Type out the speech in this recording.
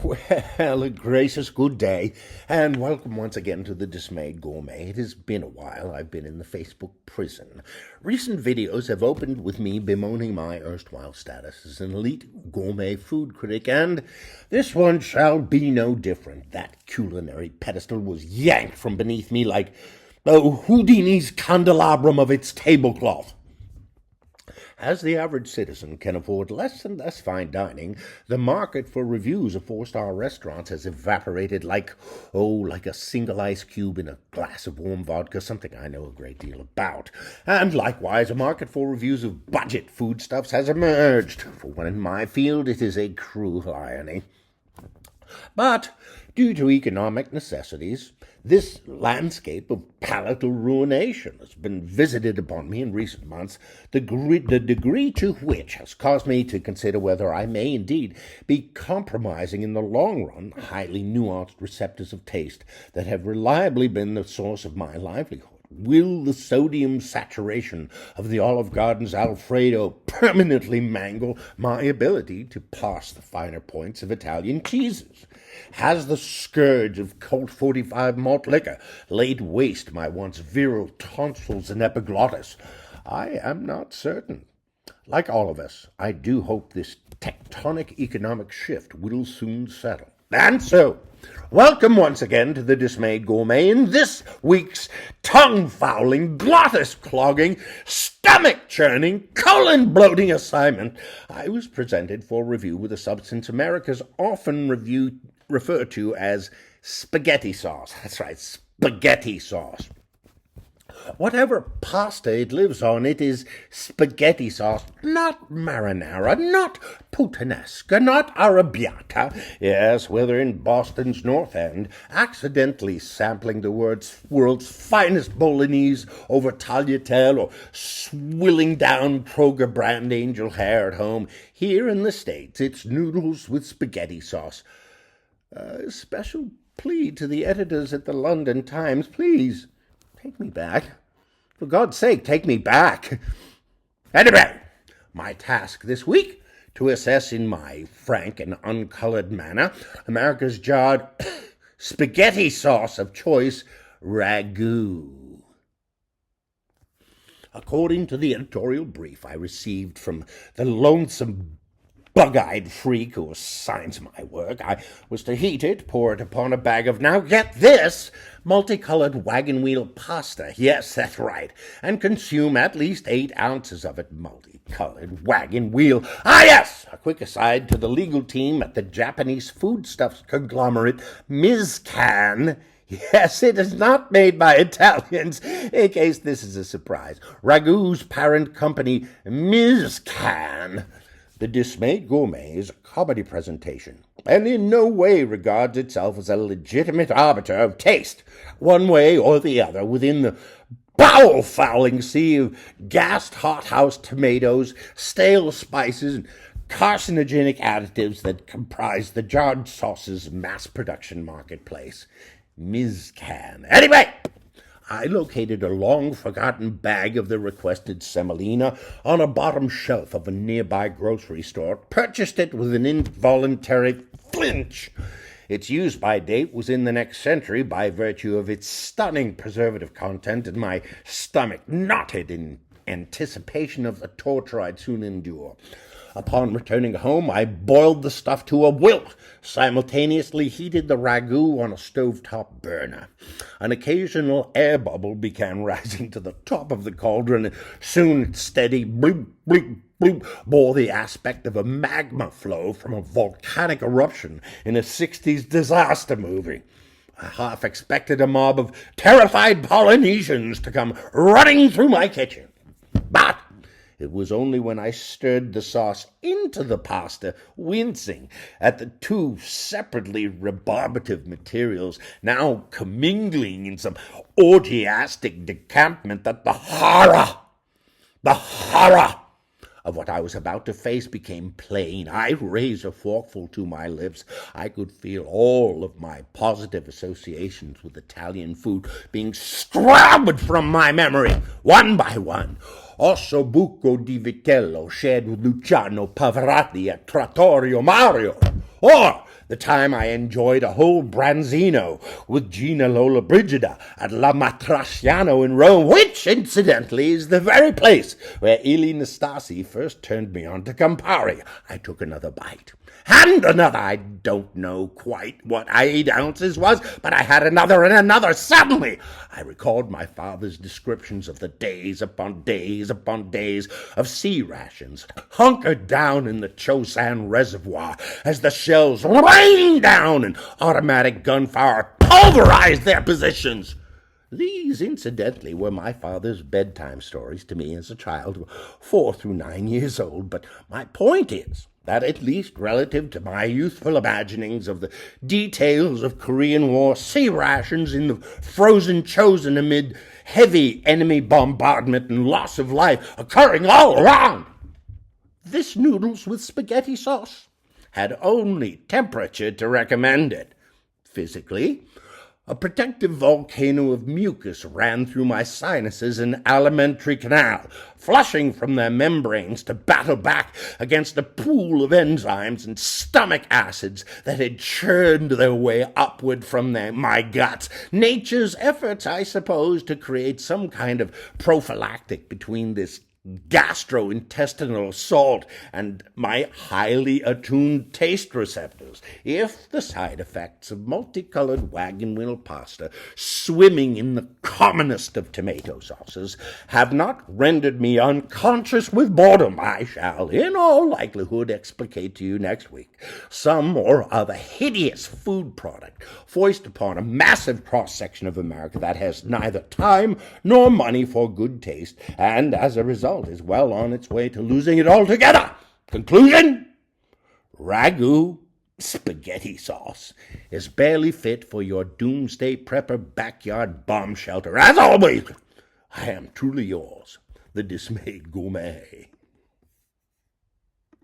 Well, a gracious good day, and welcome once again to the Dismayed Gourmet. It has been a while. I've been in the Facebook prison. Recent videos have opened with me bemoaning my erstwhile status as an elite gourmet food critic, and this one shall be no different. That culinary pedestal was yanked from beneath me like Houdini's candelabrum of its tablecloth. As the average citizen can afford less and less fine dining, the market for reviews of four-star restaurants has evaporated like a single ice cube in a glass of warm vodka, something I know a great deal about. And likewise, a market for reviews of budget foodstuffs has emerged. For one in my field, it is a cruel irony. But due to economic necessities, this landscape of palatal ruination has been visited upon me in recent months, the degree to which has caused me to consider whether I may indeed be compromising in the long run highly nuanced receptors of taste that have reliably been the source of my livelihood. Will the sodium saturation of the Olive Garden's Alfredo permanently mangle my ability to parse the finer points of Italian cheeses? Has the scourge of Colt 45 malt liquor laid waste my once virile tonsils and epiglottis? I am not certain. Like all of us, I do hope this tectonic economic shift will soon settle. And so, welcome once again to the Dismayed Gourmet. In this week's tongue-fouling, glottis-clogging, stomach-churning, colon-bloating assignment, I was presented for review with a substance America's often referred to as spaghetti sauce. That's right, spaghetti sauce. Whatever pasta it lives on, it is spaghetti sauce, not marinara, not puttanesca, not arrabbiata. Yes, whether in Boston's North End, accidentally sampling the world's finest bolognese over tagliatelle, or swilling down Kroger brand angel hair at home, here in the States, it's noodles with spaghetti sauce. Special plea to the editors at the London Times, please. Take me back. For God's sake, take me back. Anyway, my task this week, to assess in my frank and uncolored manner America's jarred spaghetti sauce of choice, ragu. According to the editorial brief I received from the lonesome bug-eyed freak who assigns my work, I was to heat it, pour it upon a bag of, now get this, multicolored wagon wheel pasta. Yes, that's right. And consume at least 8 ounces of it. Multicolored wagon wheel. Ah, yes! A quick aside to the legal team at the Japanese foodstuffs conglomerate Mizcan. Yes, it is not made by Italians, in case this is a surprise. Ragu's parent company, Mizcan. The Dismayed Gourmet is a comedy presentation, and in no way regards itself as a legitimate arbiter of taste, one way or the other, within the bowel-fouling sea of gassed hothouse tomatoes, stale spices, and carcinogenic additives that comprise the jarred sauce's mass-production marketplace. Mizcan. Anyway, I located a long-forgotten bag of the requested semolina on a bottom shelf of a nearby grocery store, purchased it with an involuntary flinch. Its use-by date was in the next century by virtue of its stunning preservative content, and my stomach knotted in anticipation of the torture I'd soon endure. Upon returning home, I boiled the stuff to a wilt, simultaneously heated the ragu on a stovetop burner. An occasional air bubble began rising to the top of the cauldron, and soon its steady bloop, bloop, bloop bore the aspect of a magma flow from a volcanic eruption in a 60s disaster movie. I half expected a mob of terrified Polynesians to come running through my kitchen. But it was only when I stirred the sauce into the pasta, wincing at the two separately rebarbative materials now commingling in some orgiastic decampment, that the horror of what I was about to face became plain. I raised a forkful to my lips. I could feel all of my positive associations with Italian food being scrubbed from my memory, one by one. Ossobuco di vitello shared with Luciano Pavarotti at Trattorio Mario, or The time I enjoyed a whole branzino with Gina Lollobrigida at La Matriciano in Rome, which, incidentally, is the very place where Eli Nastasi first turned me on to Campari. I took another bite. And another. I don't know quite what 8 ounces was, but I had another and another. Suddenly, I recalled my father's descriptions of the days upon days upon days of sea rations, hunkered down in the Chosin Reservoir as the shells rained down and automatic gunfire pulverized their positions. These, incidentally, were my father's bedtime stories to me as a child, 4 through 9 years old, but my point is that, at least relative to my youthful imaginings of the details of Korean War sea rations in the frozen Chosin amid heavy enemy bombardment and loss of life occurring all around, this noodles with spaghetti sauce had only temperature to recommend it. Physically, a protective volcano of mucus ran through my sinuses and alimentary canal, flushing from their membranes to battle back against a pool of enzymes and stomach acids that had churned their way upward from my guts. Nature's efforts, I suppose, to create some kind of prophylactic between this gastrointestinal assault and my highly attuned taste receptors, if the side effects of multicolored wagon wheel pasta swimming in the commonest of tomato sauces have not rendered me unconscious with boredom, I shall, in all likelihood, explicate to you next week some or other hideous food product foist upon a massive cross-section of America that has neither time nor money for good taste, and as a result is well on its way to losing it altogether. Conclusion? Ragu spaghetti sauce is barely fit for your doomsday prepper backyard bomb shelter. As always, I am truly yours, the Dismayed Gourmet.